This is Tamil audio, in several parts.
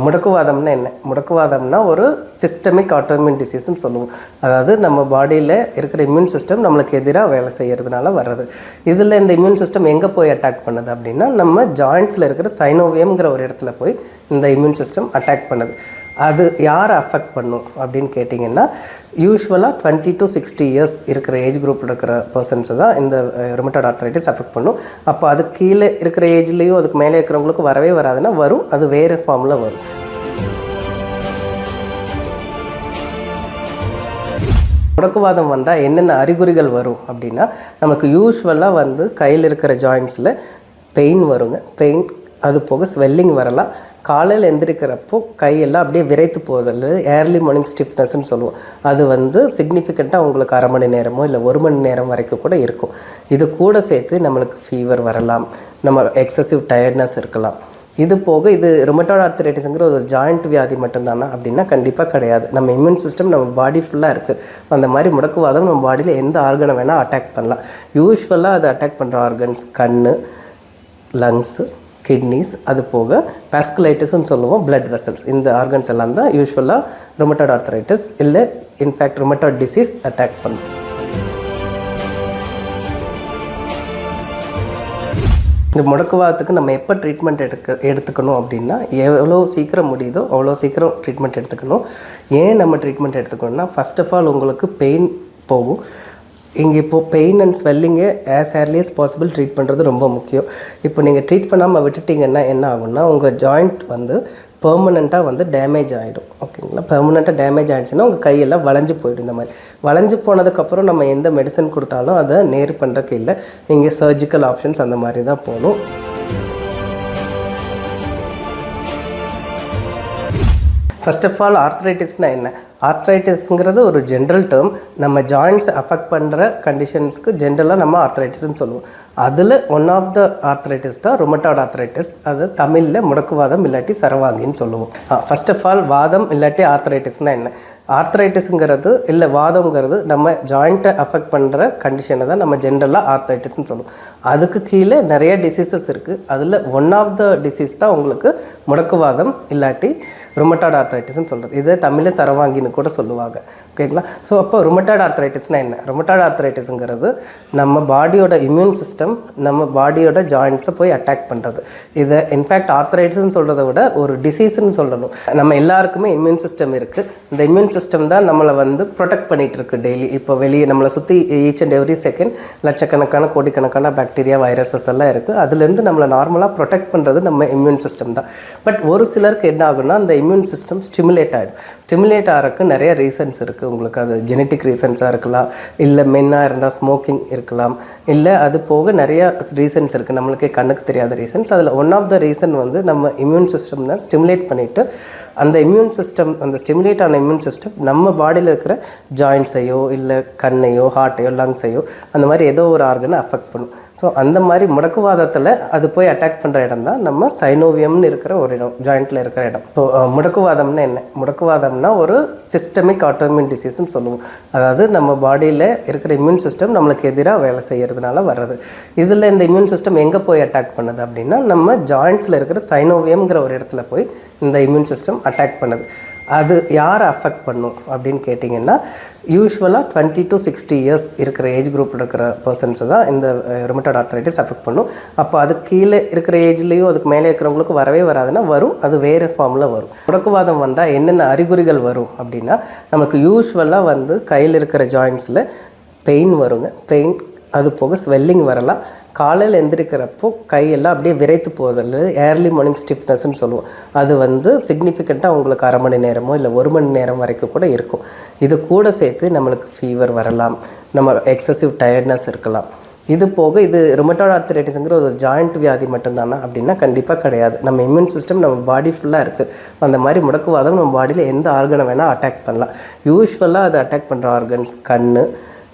முடக்குவாதம்னா என்ன? முடக்குவாதம்னா ஒரு சிஸ்டமிக் ஆட்டோமின் டிசீஸ்ன்னு சொல்லுவோம். அதாவது நம்ம பாடியில் இருக்கிற இம்யூன் சிஸ்டம் நம்மளுக்கு எதிராக வேலை செய்கிறதுனால வர்றது. இதில் இந்த இம்யூன் சிஸ்டம் எங்கே போய் அட்டாக் பண்ணுது அப்படின்னா, நம்ம ஜாயிண்ட்ஸில் இருக்கிற சைனோவியம்ங்கிற ஒரு இடத்துல போய் இந்த இம்யூன் சிஸ்டம் அட்டாக் பண்ணுது. அது யாரை அஃபெக்ட் பண்ணும் அப்படின்னு கேட்டிங்கன்னா, யூஸ்வலாக 20 to 60 இயர்ஸ் இருக்கிற ஏஜ் குரூப்பில் இருக்கிற பர்சன்ஸை தான் இந்த ருமட்டாய்டு ஆர்த்ரைட்டிஸ் அஃபெக்ட் பண்ணும். அப்போ அதுக்கு கீழே இருக்கிற ஏஜ்லேயும் அதுக்கு மேலே இருக்கிறவங்களுக்கு வரவே வராதுன்னா வரும், அது வேறு ஃபார்மில் வரும். முடக்குவாதம் வந்தால் என்னென்ன அறிகுறிகள் வரும் அப்படின்னா, நமக்கு யூஸ்வலாக கையில் இருக்கிற ஜாயிண்ட்ஸில் பெயின் வருங்க. பெயின், அது போக ஸ்வெல்லிங் வரலாம். காலையில் எந்திரிக்கிறப்போ கையெல்லாம் அப்படியே விரைத்து போவதில்லை, ஏர்லி மார்னிங் ஸ்டிஃப்னஸ்ன்னு சொல்லுவோம். அது சிக்னிஃபிகண்ட்டாக உங்களுக்கு அரை மணி நேரமோ இல்லை 1 மணி நேரம் வரைக்கும் கூட இருக்கும். இது கூட சேர்த்து நம்மளுக்கு ஃபீவர் வரலாம், நம்ம எக்ஸசிவ் டயர்ட்னஸ் இருக்கலாம். இது போக இது ருமட்டாய்டு ஆர்த்ரைட்டிஸ்ங்கிற ஒரு ஜாயிண்ட் வியாதி மட்டும்தானா அப்படின்னா கண்டிப்பாக கிடையாது. நம்ம இம்யூன் சிஸ்டம் நம்ம பாடி ஃபுல்லாக இருக்குது. அந்த மாதிரி முடக்குவாதம் நம்ம பாடியில் எந்த ஆர்கனை வேணால் அட்டாக் பண்ணலாம். யூஸ்வலாக அது அட்டாக் பண்ணுற ஆர்கன்ஸ் கண், லங்ஸு, கிட்னிஸ், அது போக பாஸ்குலைட்டிஸ்ன்னு சொல்லுவோம், பிளட் வெசல்ஸ். இந்த ஆர்கன்ஸ் எல்லாம் தான் யூஸ்வலாக ருமட்டாய்டு ஆர்த்ரைட்டிஸ் இல்லை இன்ஃபேக்ட் ருமட்டாய்டு டிசீஸ் அட்டாக் பண்ணும். இந்த முடக்குவாதத்துக்கு நம்ம எப்போ ட்ரீட்மெண்ட் எடுத்துக்கணும் அப்படின்னா, எவ்வளோ சீக்கிரம் முடியுதோ அவ்வளோ சீக்கிரம் ட்ரீட்மெண்ட் எடுத்துக்கணும். ஏன் நம்ம ட்ரீட்மெண்ட் எடுத்துக்கணும்னா, ஃபர்ஸ்ட் ஆஃப் ஆல் உங்களுக்கு பெயின் போகும். இங்கே இப்போது பெயின் அண்ட் ஸ்வெல்லிங்கை as early as possible treat பண்ணுறது ரொம்ப முக்கியம். இப்போ நீங்கள் ட்ரீட் பண்ணாமல் விட்டுட்டிங்கன்னா என்ன ஆகும்னா, உங்கள் ஜாயிண்ட் பெர்மனெண்ட்டாக டேமேஜ் ஆகிடும். ஓகேங்களா? பெர்மனெண்ட்டாக டேமேஜ் ஆகிடுச்சுன்னா உங்கள் கையெல்லாம் வளைஞ்சு போய்டும். இந்த மாதிரி வளைஞ்சு போனதுக்கப்புறம் நம்ம எந்த மெடிசன் கொடுத்தாலும் அதை நேர் பண்ணுறக்கு இல்லை, இங்கே சர்ஜிக்கல் ஆப்ஷன்ஸ் அந்த மாதிரி தான் போகணும். ஃபர்ஸ்ட் ஆஃப் ஆல் ஆர்த்ரைட்டிஸ்னால் என்ன? ஆர்த்ரைட்டிஸ்ங்கிறது ஒரு ஜென்ரல் டேர்ம். நம்ம ஜாயிண்ட்ஸ் அஃபெக்ட் பண்ணுற கண்டிஷன்ஸ்க்கு ஜென்ரலாக நம்ம ஆர்த்ரைட்டிஸ்ன்னு சொல்லுவோம். அதில் ஒன் ஆஃப் த ஆர்த்ரைட்டிஸ் தான் ருமட்டாய்டு ஆர்த்ரைட்டிஸ். அது தமிழில் முடக்குவாதம் இல்லாட்டி சரவாங்கின்னு சொல்லுவோம். ஃபர்ஸ்ட் ஆஃப் ஆல் வாதம் இல்லாட்டி ஆர்த்ரைட்டிஸ்னால் என்ன? ஆர்த்ரைட்டிஸுங்கிறது இல்லை வாதம்ங்கிறது நம்ம ஜாயிண்ட்டை அஃபெக்ட் பண்ணுற கண்டிஷனை தான் நம்ம ஜென்ரலாக ஆர்த்ரைட்டிஸ்ன்னு சொல்லுவோம். அதுக்கு கீழே நிறைய டிசீசஸ் இருக்குது. அதில் ஒன் ஆஃப் த டிசீஸ் தான் உங்களுக்கு முடக்குவாதம் இல்லாட்டி ருமட்டாய்டு ஆர்த்ரைட்டிஸ்ன்னு சொல்கிறது. இதே தமிழில் சரவாங்கின்னு கூட சொல்லுவாங்க. ஓகேங்களா? ஸோ அப்போ ருமட்டாய்டு ஆர்த்ரைட்டிஸ்னால் என்ன? ருமட்டாய்டு ஆர்த்ரைட்டிஸுங்கிறது நம்ம பாடியோட இம்யூன் சிஸ்டம் நம்ம பாடியோட ஜாயிண்ட்ஸை போய் அட்டாக் பண்ணுறது. இதை இன்ஃபேக்ட் ஆர்த்ரைட்டிஸ்ன்னு சொல்கிறத விட ஒரு டிசீஸ்ன்னு சொல்லணும். நம்ம எல்லாருக்குமே இம்யூன் சிஸ்டம் இருக்குது. இந்த இம்யூன் சிஸ்டம் தான் நம்மளை ப்ரொடெக்ட் பண்ணிகிட்டு இருக்குது டெய்லி. இப்போ வெளியே நம்மளை சுற்றி ஈச் அண்ட் எவ்ரி செகண்ட் லட்சக்கணக்கான கோடிக்கணக்கான பாக்டீரியா, வைரஸஸ் எல்லாம் இருக்குது. அதுலேருந்து நம்மளை நார்மலாக ப்ரொடெக்ட் பண்ணுறது நம்ம இம்யூன் சிஸ்டம் தான். பட் ஒரு சிலருக்கு என்ன ஆகுன்னா, அந்த இம்யூன் சிஸ்டம் ஸ்டிமுலேட் ஆகிடும். ஸ்டிமுலேட் ஆகிறதுக்கு நிறைய ரீசன்ஸ் இருக்குது. உங்களுக்கு அது ஜெனட்டிக் ரீசன்ஸாக இருக்கலாம், இல்லை மென்னாக இருந்தால் ஸ்மோக்கிங் இருக்கலாம், இல்லை அது போக நிறையா ரீசன்ஸ் இருக்குது, நம்மளுக்கே கண்ணுக்கு தெரியாத ரீசன்ஸ். அதில் ஒன் ஆஃப் த ரீசன் நம்ம இம்யூன் சிஸ்டம் தான் ஸ்டிமுலேட் பண்ணிவிட்டு அந்த இம்யூன் சிஸ்டம், அந்த ஸ்டிமுலேட் ஆன இம்யூன் சிஸ்டம் நம்ம பாடியில் இருக்கிற ஜாயிண்ட்ஸையோ இல்லை கண்ணையோ ஹார்ட்டையோ லங்ஸையோ அந்த மாதிரி ஏதோ ஒரு ஆர்கனை அஃபெக்ட் பண்ணும். ஸோ அந்த மாதிரி முடக்குவாதத்தில் அது போய் அட்டாக் பண்ணுற இடம் தான் நம்ம சைனோவியம்னு இருக்கிற ஒரு இடம், ஜாயிண்ட்டில் இருக்கிற இடம். ஸோ முடக்குவாதம்னா என்ன? முடக்குவாதம்னா ஒரு சிஸ்டமிக் ஆட்டோமின் டிசீஸ்ன்னு சொல்லுவோம். அதாவது நம்ம பாடியில் இருக்கிற இம்யூன் சிஸ்டம் நம்மளுக்கு எதிராக வேலை செய்கிறதுனால வர்றது. இதில் இந்த இம்யூன் சிஸ்டம் எங்கே போய் அட்டாக் பண்ணுது அப்படின்னா, நம்ம ஜாயிண்ட்ஸில் இருக்கிற சைனோவியம்ங்கிற ஒரு இடத்துல போய் இந்த இம்யூன் சிஸ்டம் அட்டாக் பண்ணுது. அது யாரை அஃபெக்ட் பண்ணும் அப்படின்னு கேட்டிங்கன்னா, யூஸ்வலாக 20 to 60 இயர்ஸ் இருக்கிற ஏஜ் குரூப்பில் இருக்கிற பர்சன்ஸை தான் இந்த ருமட்டாய்டு ஆர்த்ரைட்டிஸ் அஃபெக்ட் பண்ணும். அப்போ அதுக்கு கீழே இருக்கிற ஏஜ்லேயும் அதுக்கு மேலே இருக்கிறவங்களுக்கு வரவே வராதுன்னா வரும், அது வேறு ஃபார்மில் வரும். முடக்குவாதம் வந்தால் என்னென்ன அறிகுறிகள் வரும் அப்படின்னா, நமக்கு யூஸ்வலாக கையில் இருக்கிற ஜாயிண்ட்ஸில் பெயின் வருங்க. பெயின், அது போக ஸ்வெல்லிங் வரலாம். காலையில் எந்திரிக்கிறப்போ கையெல்லாம் அப்படியே விரைத்து போவதில்லை, ஏர்லி மார்னிங் ஸ்டிஃப்னஸ்ன்னு சொல்லுவோம். அது சிக்னிஃபிகண்ட்டாக உங்களுக்கு அரை மணி நேரமோ இல்லை 1 மணி நேரம் வரைக்கும் கூட இருக்கும். இது கூட சேர்த்து நம்மளுக்கு ஃபீவர் வரலாம், நம்ம எக்ஸசிவ் டயர்ட்னஸ் இருக்கலாம். இது போக இது ருமட்டாய்டு ஆர்த்ரைட்டிஸ்ங்கிற ஒரு ஜாயிண்ட் வியாதி மட்டும்தானா அப்படின்னா கண்டிப்பாக கிடையாது. நம்ம இம்யூன் சிஸ்டம் நம்ம பாடி ஃபுல்லாக இருக்குது. அந்த மாதிரி முடக்குவாதம் நம்ம பாடியில் எந்த ஆர்கனை வேணால் அட்டாக் பண்ணலாம். யூஸ்வலாக அது அட்டாக் பண்ணுற ஆர்கன்ஸ் கண்,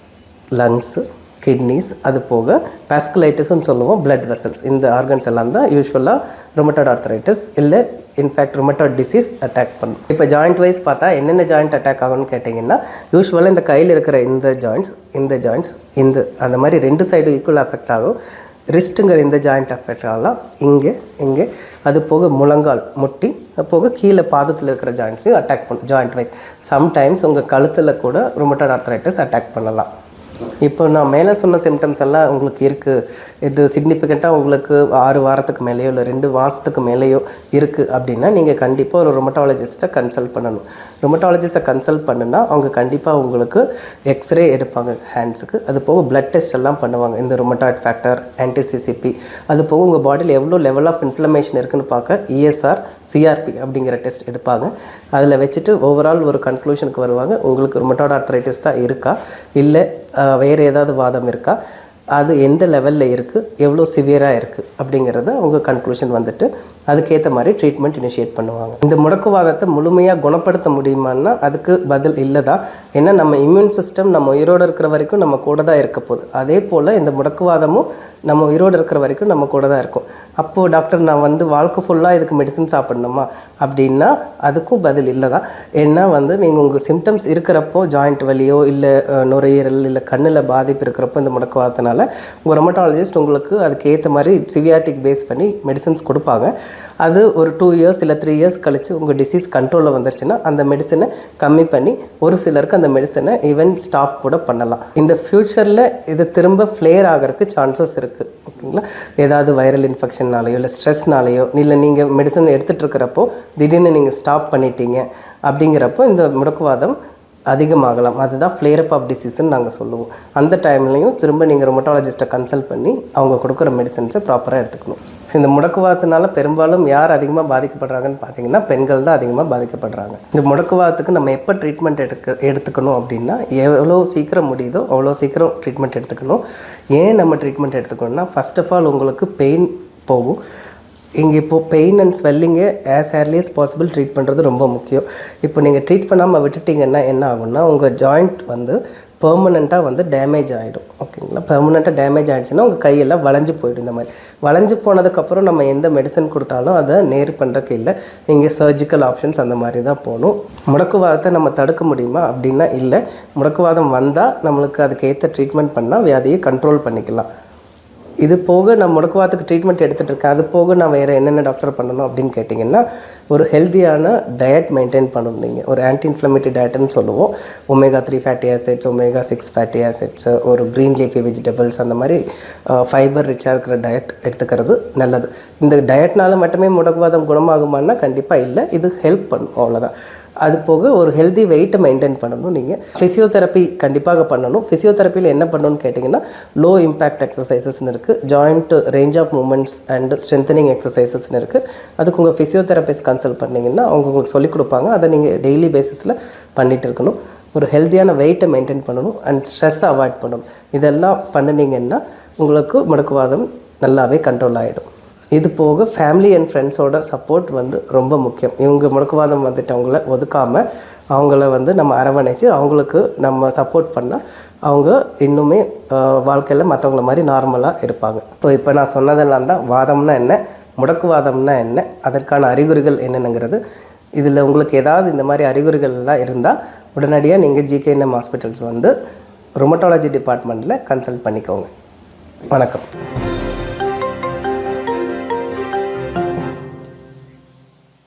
லங்ஸு, கிட்னிஸ், அது போக பாஸ்குலைட்டிஸ்ன்னு சொல்லுவோம், பிளட் வெசல்ஸ். இந்த ஆர்கன்ஸ் எல்லாம் தான் யூஸ்வலாக ருமட்டாய்டு ஆர்த்ரைட்டிஸ் இல்லை இன்ஃபேக்ட் ருமட்டாய்டு டிசீஸ் அட்டாக் பண்ணும். இப்போ ஜாயிண்ட் வைஸ் பார்த்தா என்னென்ன ஜாயிண்ட் அட்டாக் ஆகும்னு கேட்டிங்கன்னா, யூஸ்வலாக இந்த கையில் இருக்கிற இந்த ஜாயிண்ட்ஸ், அந்த மாதிரி 2 சைடு ஈக்குவல் அஃபெக்ட் ஆகும். ரிஸ்ட்டுங்கிற இந்த ஜாயிண்ட் அஃபெக்ட் ஆகலாம். இங்கே அது போக முழங்கால் முட்டி போக கீழே பாதத்தில் இருக்கிற ஜாயிண்ட்ஸையும் அட்டாக் பண்ணும். ஜாயிண்ட் வைஸ் சம்டைம்ஸ் உங்கள் கழுத்தில் கூட ருமட்டாய்டு ஆர்த்ரைட்டிஸ் அட்டாக் பண்ணலாம். இப்போ நான் மேலே சொன்ன சிம்டம்ஸ் எல்லாம் உங்களுக்கு இருக்குது, இது சிக்னிஃபிகண்ட்டாக உங்களுக்கு 6 வாரத்துக்கு மேலேயோ இல்லை 2 மாதத்துக்கு மேலேயோ இருக்குது அப்படின்னா நீங்கள் கண்டிப்பாக ஒரு ருமட்டாலஜிஸ்ட்டை கன்சல்ட் பண்ணணும். ருமட்டாலஜிஸ்ட்டை கன்சல்ட் பண்ணுன்னா அவங்க கண்டிப்பாக உங்களுக்கு எக்ஸ்ரே எடுப்பாங்க ஹேண்ட்ஸுக்கு, அது போக பிளட் டெஸ்ட் எல்லாம் பண்ணுவாங்க. இந்த ருமட்டாய்டு ஃபேக்டர், ஆன்டிசிசிபி, அது போக உங்கள் பாடியில் எவ்வளோ லெவல் ஆஃப் இன்ஃப்ளமேஷன் இருக்குதுன்னு பார்க்க ESR, CRP அப்படிங்கிற டெஸ்ட் எடுப்பாங்க. அதில் வச்சுட்டு ஓவரால் ஒரு கன்க்ளூஷனுக்கு வருவாங்க. உங்களுக்கு ருமட்டாய்டு ஆர்த்ரைட்டிஸ் தான் இருக்கா, இல்லை வேறு ஏதாவது வாதம் இருக்கா, அது எந்த லெவலில் இருக்குது, எவ்வளோ சிவியராக இருக்குது அப்படிங்கிறத அவங்க கன்க்ளூஷன் வந்துட்டு அதுக்கேற்ற மாதிரி ட்ரீட்மெண்ட் இனிஷியேட் பண்ணுவாங்க. இந்த முடக்குவாதத்தை முழுமையாக குணப்படுத்த முடியுமான்னா அதுக்கு பதில் இல்லை தான். ஏன்னா நம்ம இம்யூன் சிஸ்டம் நம்ம உயிரோடு இருக்கிற வரைக்கும் நம்ம கூட தான் இருக்க போகுது. அதே போல் இந்த முடக்குவாதமும் நம்ம உயிரோடு இருக்கிற வரைக்கும் நம்ம கூட தான் இருக்கும். அப்போது டாக்டர் நான் வந்து வாழ்க்கை ஃபுல்லாக இதுக்கு மெடிசன் சாப்பிட்ணுமா அப்படின்னா அதுக்கும் பதில் இல்லை தான். ஏன்னா நீங்கள் உங்கள் சிம்டம்ஸ் இருக்கிறப்போ ஜாயிண்ட் வலியோ இல்லை நுரையீரல் இல்லை கண்ணில் பாதிப்பு இருக்கிறப்போ இந்த முடக்குவாதத்தினால உங்கள் ரொமட்டாலஜிஸ்ட் உங்களுக்கு அதுக்கு ஏற்ற மாதிரி சிவியாரிட்டிக் பேஸ் பண்ணி மெடிசன்ஸ் கொடுப்பாங்க. அது ஒரு 2 இயர்ஸ் இல்லை 3 இயர்ஸ் கழித்து உங்கள் டிசீஸ் கண்ட்ரோலில் வந்துருச்சுன்னா அந்த மெடிசனை கம்மி பண்ணி ஒரு சிலருக்கு அந்த மெடிசனை ஈவன் ஸ்டாப் கூட பண்ணலாம். இந்த ஃப்யூச்சரில் இது திரும்ப ஃப்ளேர் ஆகிறதுக்கு சான்சஸ் இருக்குது. ஓகேங்களா, ஏதாவது வைரல் இன்ஃபெக்ஷன்னாலேயோ இல்லை ஸ்ட்ரெஸ்னாலேயோ இல்லை நீங்கள் மெடிசன் எடுத்துகிட்டு இருக்கிறப்போ திடீர்னு நீங்கள் ஸ்டாப் பண்ணிட்டீங்க அப்படிங்கிறப்போ இந்த முடக்குவாதம் அதிகமாகலாம். அதுதான் ஃப்ளேர் அப் ஆஃப் டிசீஸ்ன்னு நாங்கள் சொல்லுவோம். அந்த டைம்லையும் திரும்ப நீங்கள் ரொமட்டாலஜிஸ்ட்டை கன்சல்ட் பண்ணி அவங்க கொடுக்குற மெடிசன்ஸை ப்ராப்பராக எடுத்துக்கணும். ஸோ இந்த முடக்குவாதத்தினால பெரும்பாலும் யார் அதிகமாக பாதிக்கப்படுறாங்கன்னு பார்த்தீங்கன்னா பெண்கள் தான் அதிகமாக பாதிக்கப்படுறாங்க. இந்த முடக்குவாதத்துக்கு நம்ம எப்போ ட்ரீட்மெண்ட் எடுத்துக்கணும் அப்படின்னா எவ்வளோ சீக்கிரம் முடியுதோ அவ்வளோ சீக்கிரம் ட்ரீட்மெண்ட் எடுத்துக்கணும். ஏன் நம்ம ட்ரீட்மெண்ட் எடுத்துக்கணும்னா ஃபர்ஸ்ட் ஆஃப் ஆல் உங்களுக்கு பெயின் போகும். இங்கே இப்போது பெயின் அண்ட் ஸ்வெல்லிங்கை as early as possible treat பண்ணுறது ரொம்ப முக்கியம். இப்போ நீங்கள் ட்ரீட் பண்ணாமல் விட்டுட்டிங்கன்னா என்ன ஆகும்னா உங்கள் ஜாயிண்ட் பெர்மனெண்ட்டாக டேமேஜ் ஆகிடும். ஓகேங்களா, பெர்மனெண்ட்டாக டேமேஜ் ஆகிடுச்சுன்னா உங்கள் கையெல்லாம் வளைஞ்சு போய்டும். இந்த மாதிரி வளைஞ்சு போனதுக்கப்புறம் நம்ம எந்த மெடிசன் கொடுத்தாலும் அதை நேர் பண்ணுறக்கு இல்லை, நீங்கள் சர்ஜிக்கல் ஆப்ஷன்ஸ் அந்த மாதிரி தான் போகணும். முடக்குவாதத்தை நம்ம தடுக்க முடியுமா அப்படின்னா இல்லை. முடக்குவாதம் வந்தால் நம்மளுக்கு அதுக்கு ஏற்ற ட்ரீட்மெண்ட் பண்ணால் வியாதியை கண்ட்ரோல் பண்ணிக்கலாம். இது போக நான் முடக்குவாதத்துக்கு ட்ரீட்மெண்ட் எடுத்துகிட்டு இருக்கேன், அது போக நான் வேறு என்னென்ன டாக்டர் பண்ணணும் அப்படின்னு கேட்டிங்கன்னா ஒரு ஹெல்த்தியான டயட் மெயின்டைன் பண்ணணும். நீங்கள் ஒரு ஆன்டி இன்ஃப்ளமேட்டரி டயட்னு சொல்லுவோம். omega-3 fatty acids, omega-6 fatty acids, ஒரு க்ரீன் லீஃபி வெஜிடபிள்ஸ், அந்த மாதிரி ஃபைபர் ரிச்சாக இருக்கிற டயட் எடுத்துக்கிறது நல்லது. இந்த டயட்னால மட்டுமே முடக்குவாதம் குணமாகுமான்னா கண்டிப்பாக இல்லை, இது ஹெல்ப் பண்ணும், அவ்வளோதான். அது போக ஒரு ஹெல்தி வெயிட்டை மெயின்டைன் பண்ணணும். நீங்கள் ஃபிசியோதெரப்பி கண்டிப்பாக பண்ணணும். ஃபிசியோதெரப்பியில் என்ன பண்ணணும்னு கேட்டிங்கன்னா லோ இம்பேக்ட் எக்ஸசைசஸ்னு இருக்குது, joint range of movements and strengthening எக்ஸசைசஸ்னு இருக்குது. அதுக்கு உங்கள் ஃபிசியோதெரபிஸ்ட் கன்சல்ட் பண்ணிங்கன்னா அவங்க உங்களுக்கு சொல்லிக் கொடுப்பாங்க. அதை நீங்கள் டெய்லி பேசிஸில் பண்ணிகிட்டு இருக்கணும். ஒரு ஹெல்த்தியான வெயிட்டை மெயின்டைன் பண்ணணும் அண்ட் ஸ்ட்ரெஸ்ஸை அவாய்ட் பண்ணணும். இதெல்லாம் பண்ணினீங்கன்னா உங்களுக்கு முடக்குவாதம் நல்லாவே கண்ட்ரோல் ஆகிடும். இது போக ஃபேமிலி அண்ட் ஃப்ரெண்ட்ஸோட சப்போர்ட் ரொம்ப முக்கியம். இவங்க முடக்குவாதம் அவங்கள ஒதுக்காமல் அவங்கள நம்ம அரவணைச்சு அவங்களுக்கு நம்ம சப்போர்ட் பண்ணால் அவங்க இன்னுமே வாழ்க்கையில் மற்றவங்கள மாதிரி நார்மலாக இருப்பாங்க. ஸோ இப்போ நான் சொன்னதெல்லாம் தான் வாதம்னா என்ன, முடக்குவாதம்னா என்ன, அதற்கான அறிகுறிகள் என்னென்னங்கிறது. இதில் உங்களுக்கு ஏதாவது இந்த மாதிரி அறிகுறிகள்லாம் இருந்தால் உடனடியாக நீங்கள் GKNM ஹாஸ்பிட்டல்ஸ் ருமட்டாலஜி டிபார்ட்மெண்ட்டில் கன்சல்ட் பண்ணிக்கோங்க. வணக்கம்.